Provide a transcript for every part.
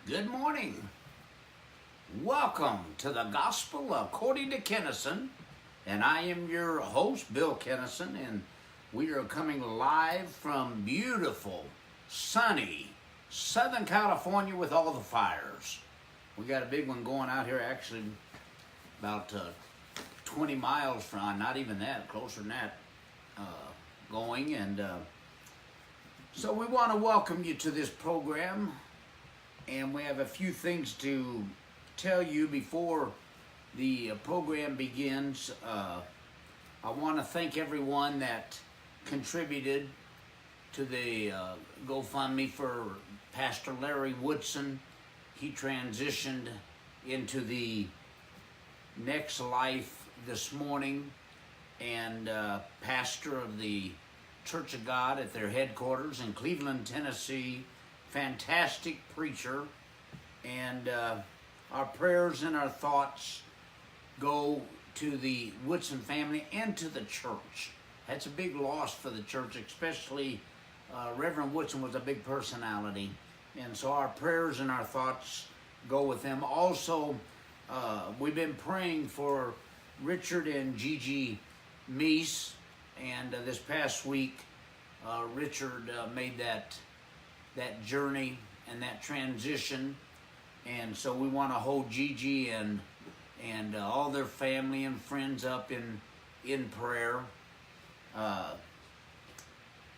Good morning. Welcome to the Gospel according to Kinison. And I am your host, Bill Kinison, and we are coming live from beautiful, sunny Southern California with all the fires. We got a big one going out here, actually about 20 miles from, not even that, closer than that, going. And so we want to welcome you to this program. And we have a few things to tell you before the program begins. I want to thank everyone that contributed to the GoFundMe for Pastor Larry Woodson. He transitioned into the next life this morning, and pastor of the Church of God at their headquarters in Cleveland, Tennessee. Fantastic preacher, and our prayers and our thoughts go to the Woodson family and to the church. That's a big loss for the church, especially Reverend Woodson was a big personality, and so our prayers and our thoughts go with them. Also, we've been praying for Richard and Gigi Meese, and this past week Richard made that journey and that transition, and so we want to hold Gigi and all their family and friends up in prayer.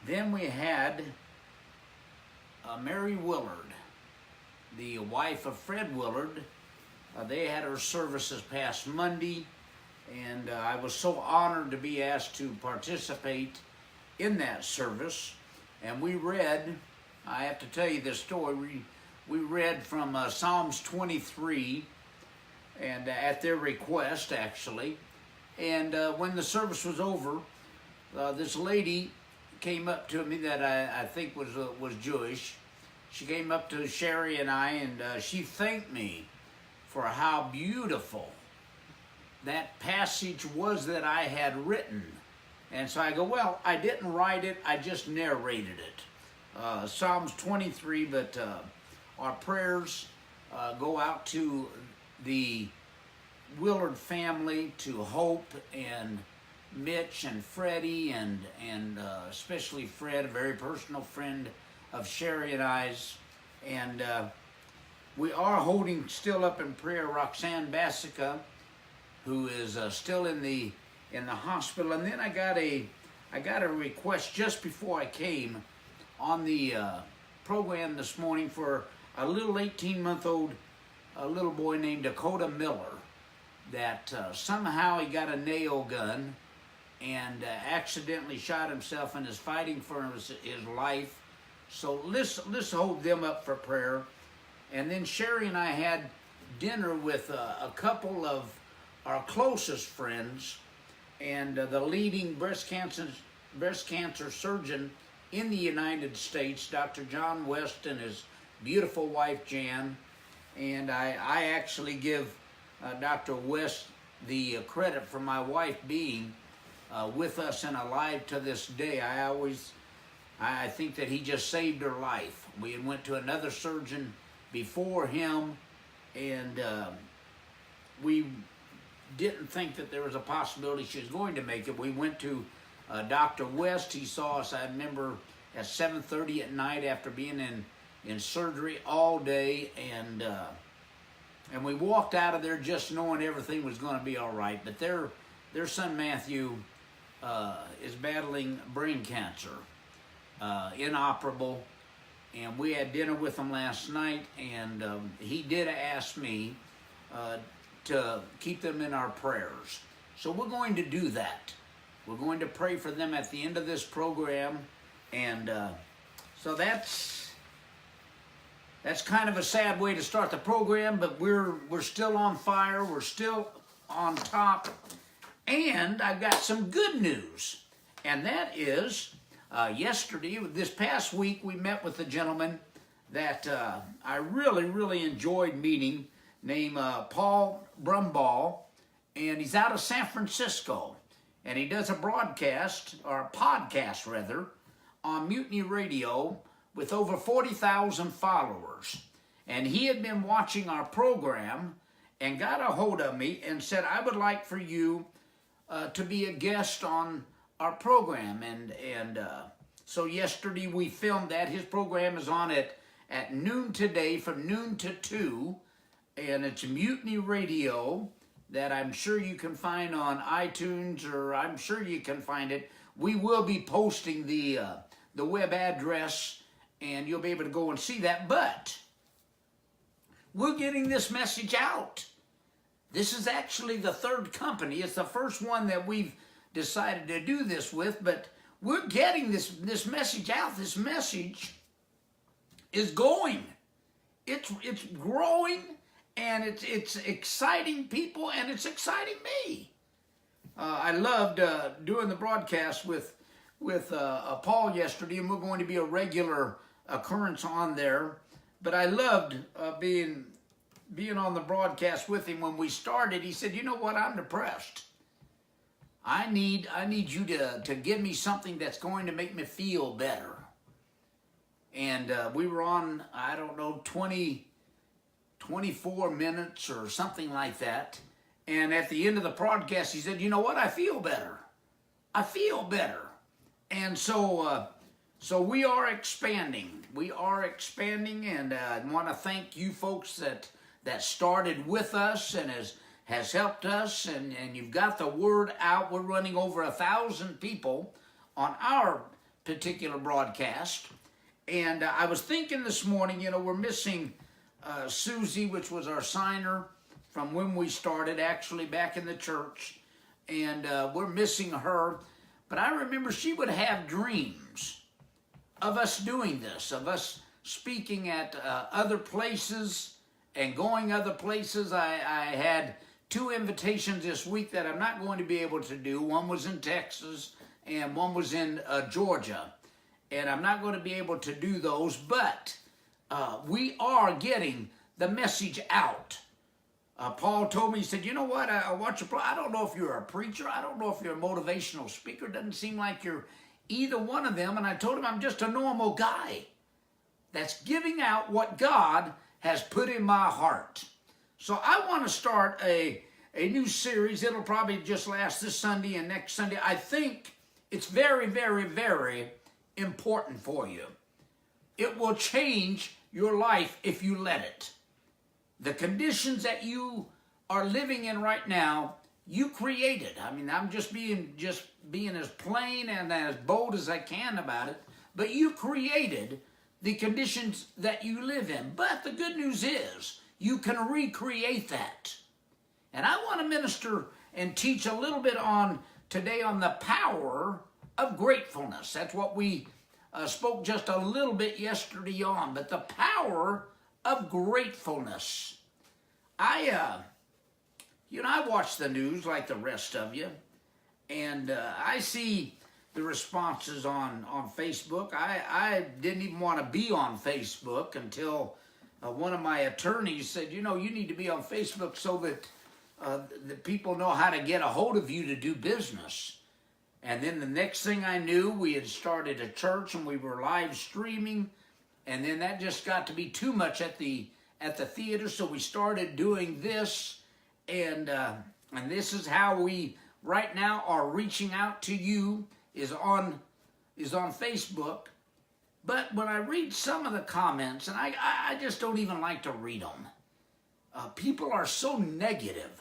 Then we had Mary Willard, the wife of Fred Willard. They had her service this past Monday, and I was so honored to be asked to participate in that service. And we read, I have to tell you this story. We read from Psalms 23, and at their request, actually. And when the service was over, this lady came up to me that I think was Jewish. She came up to Sherry and I, and she thanked me for how beautiful that passage was that I had written. And so I go, well, I didn't write it, I just narrated it. Psalms 23, but our prayers go out to the Willard family, to Hope and Mitch and Freddie, and especially Fred, a very personal friend of Sherry and I's. And we are holding still up in prayer Roxanne Bassica, who is still in the hospital. And then I got a request just before I came on the program this morning for a little 18-month-old little boy named Dakota Miller that somehow he got a nail gun and accidentally shot himself and is fighting for his life. So let's hold them up for prayer. And then Sherry and I had dinner with a couple of our closest friends, and the leading breast cancer surgeon in the United States, Dr. John West, and his beautiful wife, Jan. And I actually give Dr. West the credit for my wife being with us and alive to this day. I think that he just saved her life. We had went to another surgeon before him, and we didn't think that there was a possibility she was going to make it. We went to Dr. West. He saw us, I remember, at 7:30 at night after being in surgery all day, and we walked out of there just knowing everything was going to be all right. But their son Matthew is battling brain cancer, inoperable, and we had dinner with him last night, and he did ask me to keep them in our prayers. So we're going to do that. We're going to pray for them at the end of this program, and so that's kind of a sad way to start the program, but we're still on fire. We're still on top, and I've got some good news, and that is this past week, we met with a gentleman that I really enjoyed meeting, named Paul Brumball, and he's out of San Francisco. And he does a broadcast, or a podcast rather, on Mutiny Radio with over 40,000 followers. And he had been watching our program and got a hold of me and said, I would like for you to be a guest on our program. And so yesterday we filmed that. His program is on at noon today, from noon to 2. And it's Mutiny Radio that I'm sure you can find on iTunes, or I'm sure you can find it. We will be posting the web address, and you'll be able to go and see that. But we're getting this message out. This is actually the third company. It's the first one that we've decided to do this with, but we're getting this message out. This message is going. It's growing, and it's exciting people, and it's exciting me. I loved doing the broadcast with Paul yesterday, and we're going to be a regular occurrence on there. But I loved being on the broadcast with him. When we started, he said, you know what, I'm depressed. I need you to give me something that's going to make me feel better. And we were on, I don't know, 24 minutes or something like that. And at the end of the broadcast, he said, you know what, I feel better. I feel better. And so we are expanding. We are expanding, and I want to thank you folks that started with us and has helped us, and you've got the word out. We're running over 1,000 people on our particular broadcast. And I was thinking this morning, you know, we're missing Susie, which was our signer from when we started, actually back in the church. And we're missing her. But I remember she would have dreams of us doing this, of us speaking at other places and going other places. I had 2 invitations this week that I'm not going to be able to do. One was in Texas and one was in Georgia. And I'm not going to be able to do those, but we are getting the message out. Paul told me, he said, you know what, I watch your, I don't know if you're a preacher, I don't know if you're a motivational speaker, doesn't seem like you're either one of them. And I told him I'm just a normal guy that's giving out what God has put in my heart. So I want to start a new series. It'll probably just last this Sunday and next Sunday. I think it's very, very, very important for you. It will change your life if you let it. The conditions that you are living in right now, you created. I mean, I'm just being as plain and as bold as I can about it, but you created the conditions that you live in. But the good news is you can recreate that. And I want to minister and teach a little bit on today on the power of gratefulness. That's what we spoke just a little bit yesterday on, but the power of gratefulness. I watch the news like the rest of you, and I see the responses on Facebook. I didn't even want to be on Facebook until one of my attorneys said, you know, you need to be on Facebook so that the people know how to get a hold of you to do business. And then the next thing I knew, we had started a church and we were live streaming. And then that just got to be too much at the theater, so we started doing this. And this is how we right now are reaching out to you, is on Facebook. But when I read some of the comments, and I just don't even like to read them. People are so negative.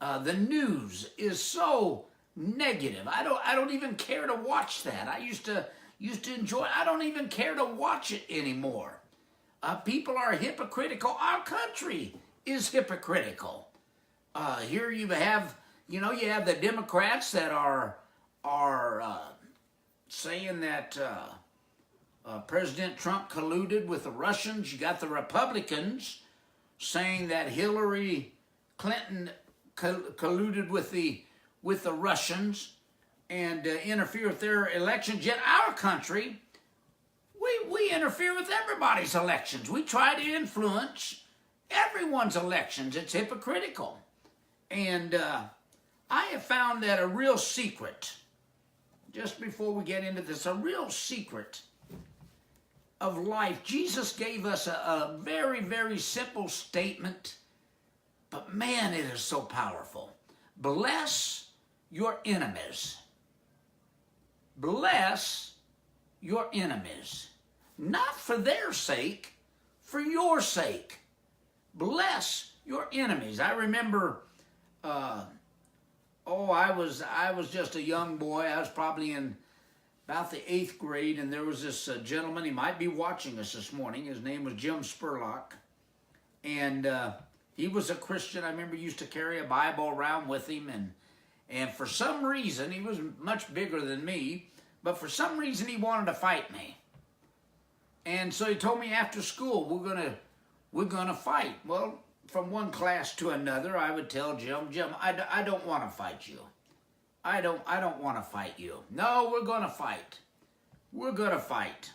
The news is so negative. I don't even care to watch that. I used to enjoy. I don't even care to watch it anymore. People are hypocritical. Our country is hypocritical. Here you have the Democrats that are saying that President Trump colluded with the Russians. You got the Republicans saying that Hillary Clinton colluded with the Russians and interfere with their elections. Yet our country, we interfere with everybody's elections. We try to influence everyone's elections. It's hypocritical. And I have found that a real secret, just before we get into this, a real secret of life, Jesus gave us a very, very simple statement, but man, it is so powerful. Bless your enemies. Bless your enemies. Not for their sake, for your sake. Bless your enemies. I remember, I was just a young boy. I was probably in about the 8th grade, and there was this gentleman. He might be watching us this morning. His name was Jim Spurlock, and he was a Christian. I remember he used to carry a Bible around with him, and for some reason, he was much bigger than me, but for some reason he wanted to fight me. And so he told me after school, we're gonna fight. Well, from one class to another, I would tell Jim, I don't want to fight you. I don't want to fight you. No, we're gonna fight. We're gonna fight.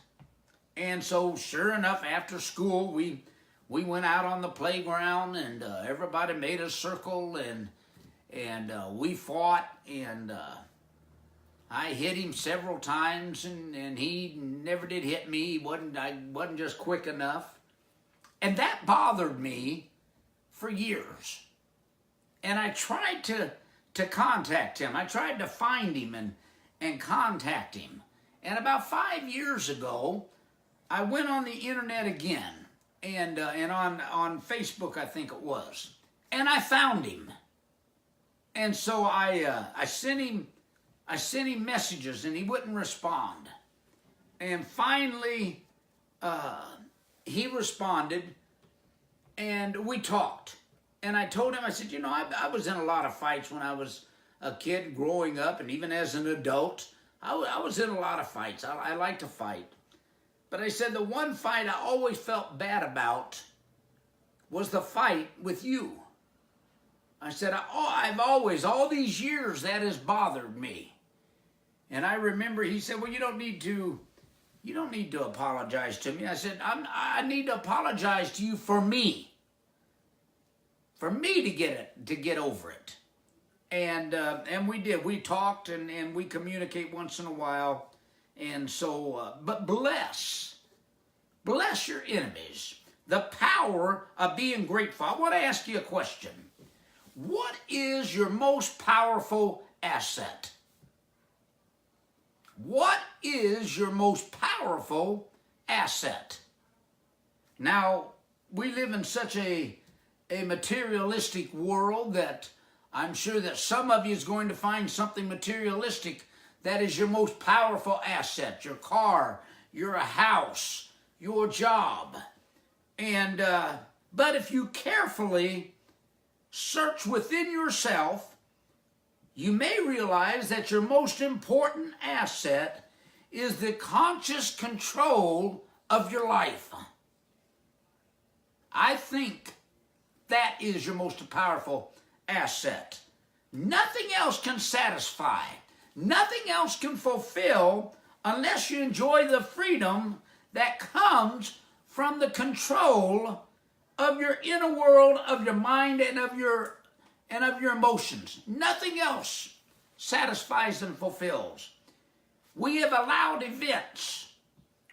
And so, sure enough, after school, we went out on the playground, and everybody made a circle, and we fought, and I hit him several times, and he never did hit me. I wasn't just quick enough. And that bothered me for years. And I tried to contact him. I tried to find him and contact him. And about 5 years ago, I went on the internet again, and on Facebook, I think it was, and I found him. And so I sent him messages, and he wouldn't respond. And finally, he responded, and we talked. And I told him, I said, I was in a lot of fights when I was a kid growing up, and even as an adult, I was in a lot of fights. I like to fight. But I said the one fight I always felt bad about was the fight with you. I said, I've always, all these years, that has bothered me. And I remember he said, well, you don't need to apologize to me. I said, I need to apologize to you for me. For me to get over it. And we did. We talked and we communicate once in a while. And so, but bless your enemies. The power of being grateful. I want to ask you a question. What is your most powerful asset? What is your most powerful asset? Now, we live in such a materialistic world that I'm sure that some of you is going to find something materialistic that is your most powerful asset. Your car, your house, your job. And but if you carefully search within yourself, you may realize that your most important asset is the conscious control of your life. I think that is your most powerful asset. Nothing else can satisfy. Nothing else can fulfill unless you enjoy the freedom that comes from the control of your inner world, of your mind, and of your emotions. Nothing else satisfies and fulfills. We have allowed events.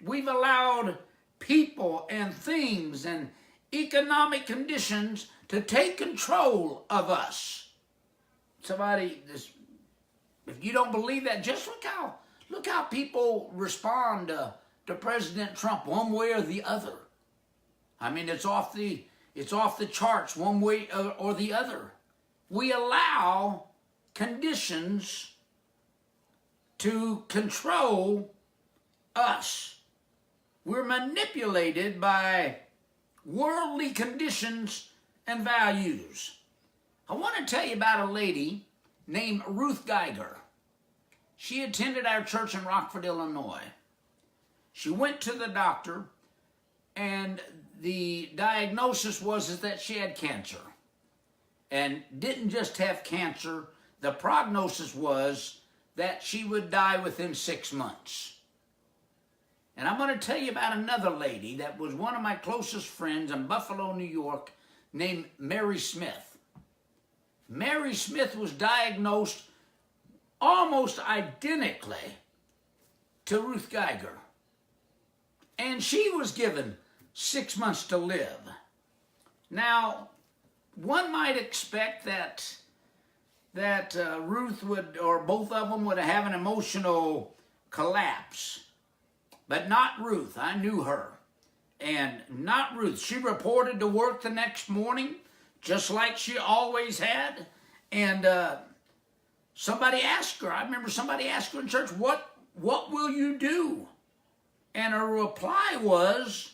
We've allowed people and things and economic conditions to take control of us. If you don't believe that, just look how people respond to President Trump one way or the other. I mean, it's off the charts one way or the other. We allow conditions to control us. We're manipulated by worldly conditions and values. I want to tell you about a lady named Ruth Geiger. She attended our church in Rockford, Illinois. She went to the doctor, and the diagnosis was that she had cancer. And didn't just have cancer, the prognosis was that she would die within 6 months. And I'm going to tell you about another lady that was one of my closest friends in Buffalo, New York, named Mary Smith. Mary Smith was diagnosed almost identically to Ruth Geiger. and she was given 6 months to live. Now, one might expect that Ruth would, or both of them would have an emotional collapse, but not Ruth. I knew her, and not Ruth. She reported to work the next morning, just like she always had, and somebody asked her, I remember somebody asked her in church, what will you do? And her reply was,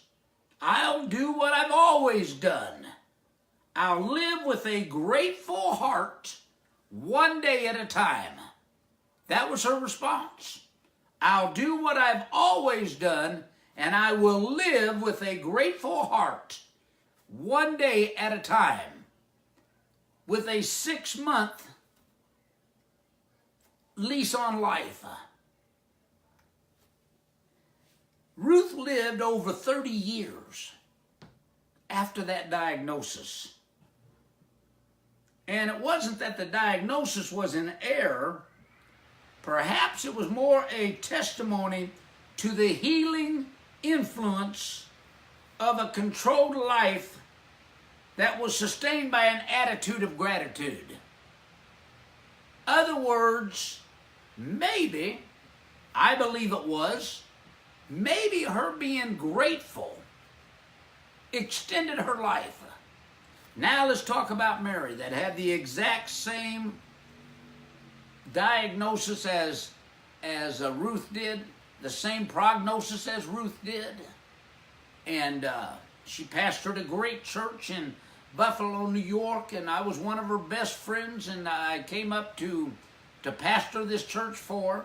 I'll do what I've always done. I'll live with a grateful heart, one day at a time. That was her response. I'll do what I've always done, and I will live with a grateful heart, one day at a time, with a 6-month lease on life. Ruth lived over 30 years after that diagnosis. And it wasn't that the diagnosis was in error. Perhaps it was more a testimony to the healing influence of a controlled life that was sustained by an attitude of gratitude. Other words, maybe, I believe it was, maybe her being grateful extended her life. Now let's talk about Mary, that had the exact same diagnosis as Ruth did, the same prognosis as Ruth did. And she pastored a great church in Buffalo, New York, and I was one of her best friends, and I came up to pastor this church for her.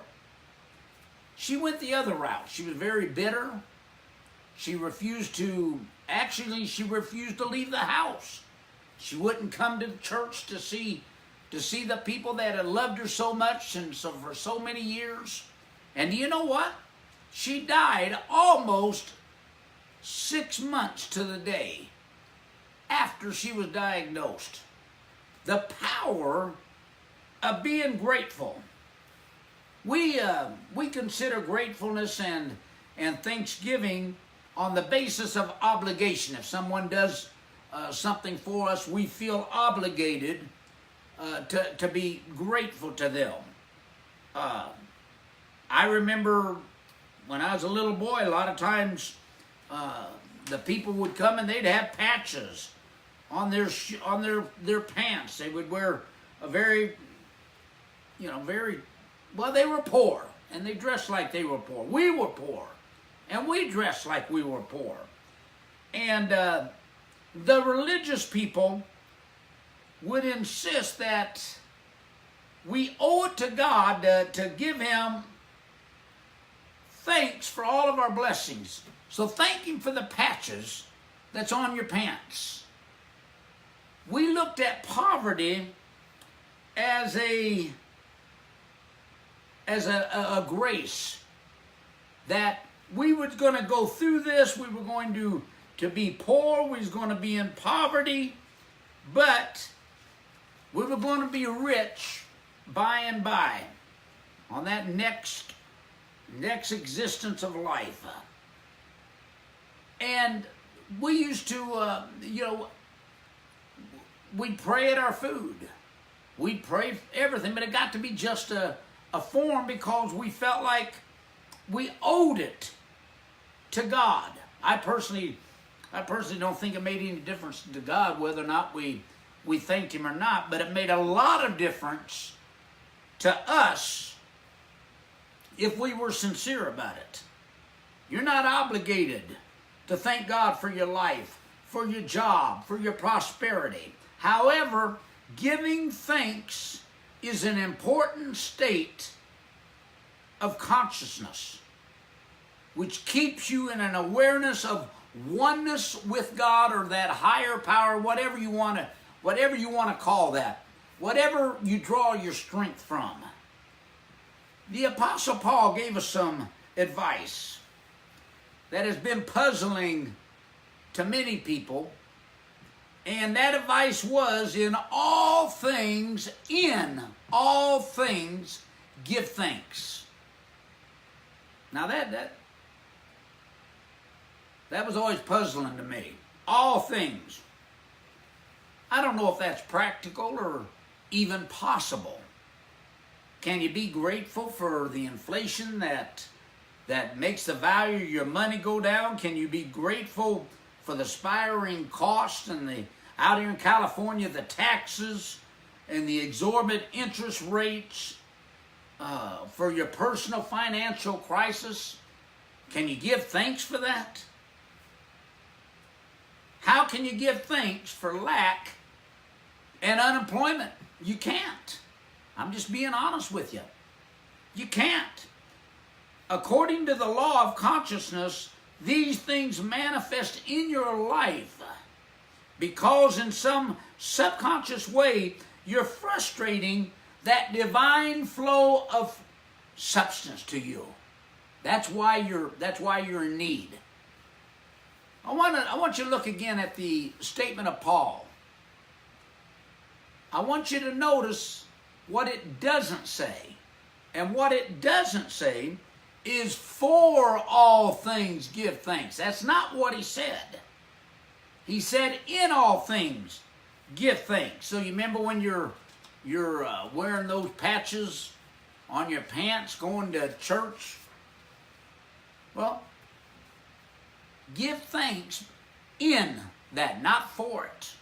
She went the other route. She was very bitter. She refused to leave the house. She wouldn't come to the church to see the people that had loved her so much and so for so many years. And you know what? She died almost 6 months to the day after she was diagnosed. The power of being grateful. We consider gratefulness and thanksgiving on the basis of obligation. If someone does something for us, we feel obligated to be grateful to them. I remember when I was a little boy, a lot of times the people would come and they'd have patches on their pants. They would wear a very, well, they were poor, and they dressed like they were poor. We were poor, and we dressed like we were poor. And the religious people would insist that we owe it to God to give Him thanks for all of our blessings. So thank Him for the patches that's on your pants. We looked at poverty as a grace, that we were going to go through this, we were going to be poor, we was going to be in poverty, but we were going to be rich by and by on that next existence of life. And we used to, we'd pray at our food. We'd pray for everything, but it got to be just a form because we felt like we owed it to God. I personally don't think it made any difference to God whether or not we thanked Him or not, but it made a lot of difference to us if we were sincere about it. You're not obligated to thank God for your life, for your job, for your prosperity. However, giving thanks is an important state of consciousness, which keeps you in an awareness of oneness with God, or that higher power, whatever you want to call that, whatever you draw your strength from. The Apostle Paul gave us some advice that has been puzzling to many people, and that advice was, in all things, give thanks. Now That was always puzzling to me. All things. I don't know if that's practical or even possible. Can you be grateful for the inflation that makes the value of your money go down? Can you be grateful for the spiraling costs and out here in California, the taxes and the exorbitant interest rates for your personal financial crisis? Can you give thanks for that? How can you give thanks for lack and unemployment? You can't. I'm just being honest with you. You can't. According to the law of consciousness, these things manifest in your life because in some subconscious way you're frustrating that divine flow of substance to you. That's why you're in need. I want you to look again at the statement of Paul. I want you to notice what it doesn't say. And what it doesn't say is for all things give thanks. That's not what he said. He said in all things give thanks. So you remember when you're wearing those patches on your pants going to church? Well, give thanks in that, not for it.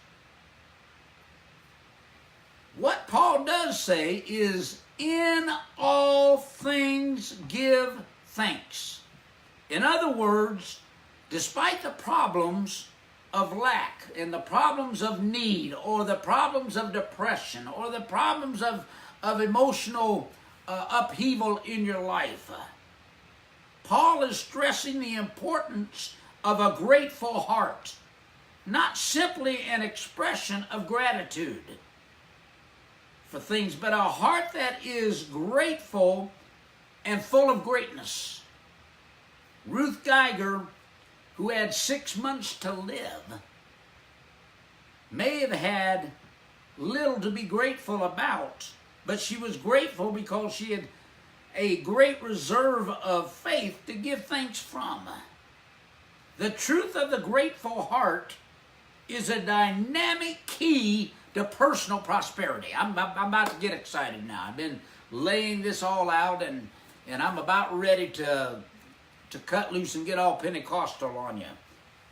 What Paul does say is, in all things give thanks. In other words, despite the problems of lack and the problems of need or the problems of depression or the problems of emotional upheaval in your life, Paul is stressing the importance of a grateful heart, not simply an expression of gratitude for things, but a heart that is grateful and full of greatness. Ruth Geiger, who had 6 months to live, may have had little to be grateful about, but she was grateful because she had a great reserve of faith to give thanks from. The truth of the grateful heart is a dynamic key to personal prosperity. I'm about to get excited now. I've been laying this all out, and I'm about ready to cut loose and get all Pentecostal on you.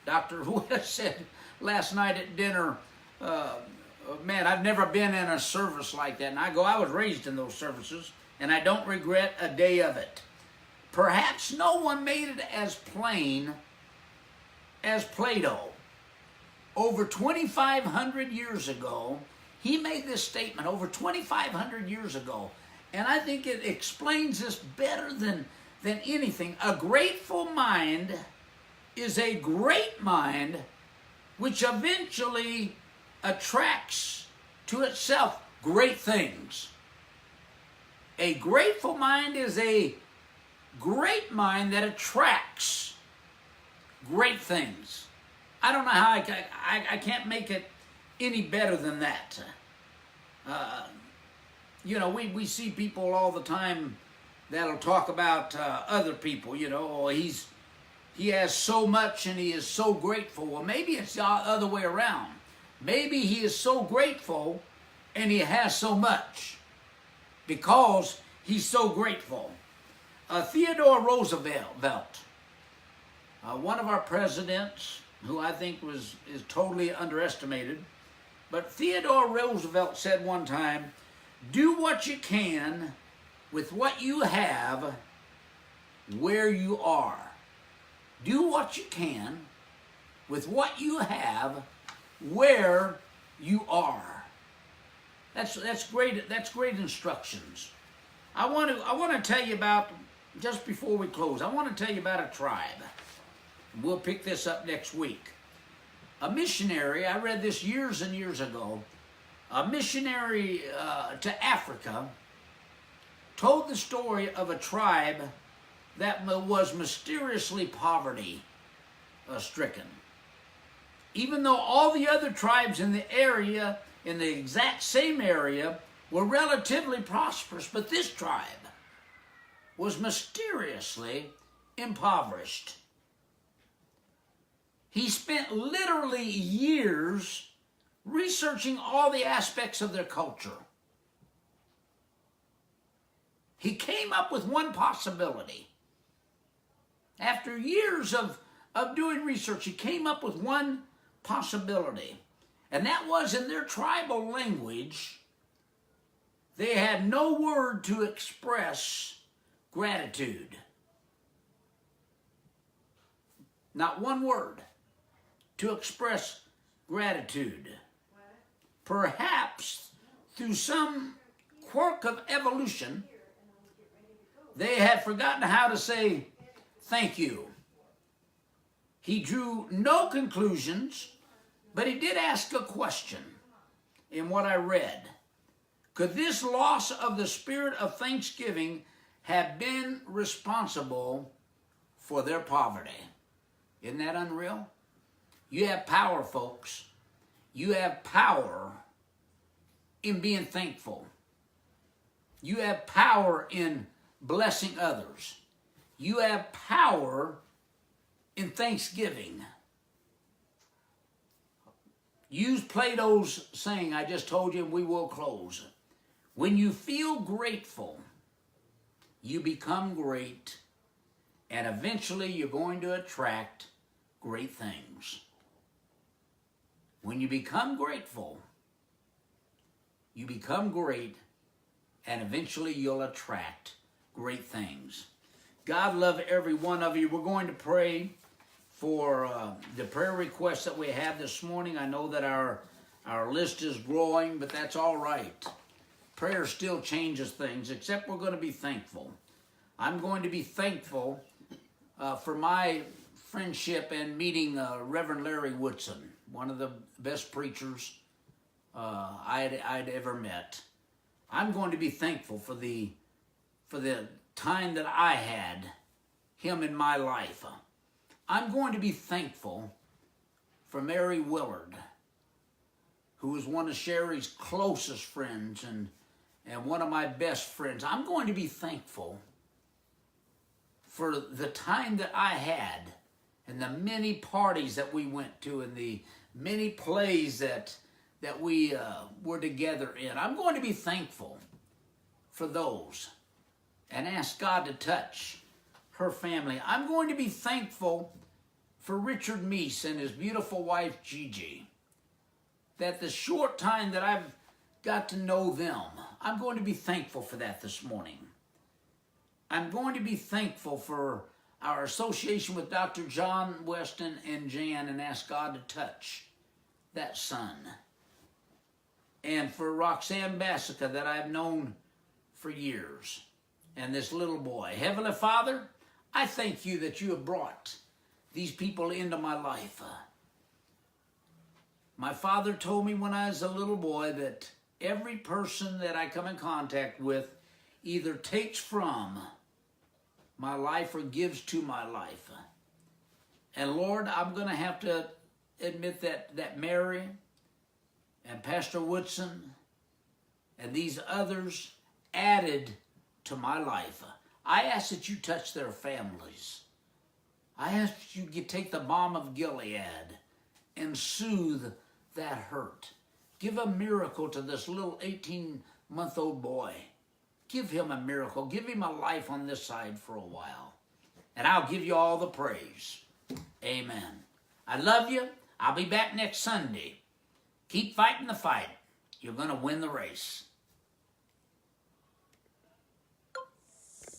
Dr. West said last night at dinner, man, I've never been in a service like that. And I was raised in those services, and I don't regret a day of it. Perhaps no one made it as plain as Plato. Over 2,500 years ago, he made this statement over 2,500 years ago. And I think it explains this better than anything. A grateful mind is a great mind which eventually attracts to itself great things. A grateful mind is a great mind that attracts great things. I don't know how I can't make it any better than that. We see people all the time that'll talk about other people, he has so much and he is so grateful. Well, maybe it's the other way around. Maybe he is so grateful and he has so much because he's so grateful. Theodore Roosevelt, one of our presidents, who I think is totally underestimated, but Theodore Roosevelt said one time, do what you can with what you have where you are. Do what you can with what you have where you are. That's great. That's great instructions. I want to tell you about, just before we close, I want to tell you about a tribe. We'll pick this up next week. A missionary, I read this years and years ago, a missionary to Africa told the story of a tribe that was mysteriously poverty-stricken. Even though all the other tribes in the area, in the exact same area, were relatively prosperous, but this tribe was mysteriously impoverished. He spent literally years researching all the aspects of their culture. He came up with one possibility. After years of doing research, he came up with one possibility. And that was, in their tribal language, they had no word to express gratitude. Not one word to express gratitude. Perhaps through some quirk of evolution, they had forgotten how to say thank you. He drew no conclusions, but he did ask a question in what I read. Could this loss of the spirit of thanksgiving have been responsible for their poverty? Isn't that unreal? You have power, folks. You have power in being thankful. You have power in blessing others. You have power in thanksgiving. Use Plato's saying I just told you, and we will close. When you feel grateful, you become great, and eventually you're going to attract great things. When you become grateful, you become great, and eventually you'll attract great things. God love every one of you. We're going to pray for the prayer requests that we have this morning. I know that our list is growing, but that's all right. Prayer still changes things, except we're going to be thankful. I'm going to be thankful for my friendship and meeting Reverend Larry Woodson, one of the best preachers I'd ever met. I'm going to be thankful for the time that I had him in my life. I'm going to be thankful for Mary Willard, who was one of Sherry's closest friends and one of my best friends. I'm going to be thankful for the time that I had and the many parties that we went to and the many plays that we were together in. I'm going to be thankful for those and ask God to touch her family. I'm going to be thankful for Richard Meese and his beautiful wife, Gigi, that the short time that I've got to know them, I'm going to be thankful for that this morning. I'm going to be thankful for our association with Dr. John Weston and Jan and ask God to touch that son. And for Roxanne Bassica that I've known for years. And this little boy. Heavenly Father, I thank you that you have brought these people into my life. My father told me when I was a little boy that every person that I come in contact with either takes from my life or gives to my life. And Lord, I'm going to have to admit that Mary and Pastor Woodson and these others added to my life. I ask that you touch their families. I ask that you take the balm of Gilead and soothe that hurt. Give a miracle to this little 18-month-old boy. Give him a miracle. Give him a life on this side for a while. And I'll give you all the praise. Amen. I love you. I'll be back next Sunday. Keep fighting the fight. You're going to win the race.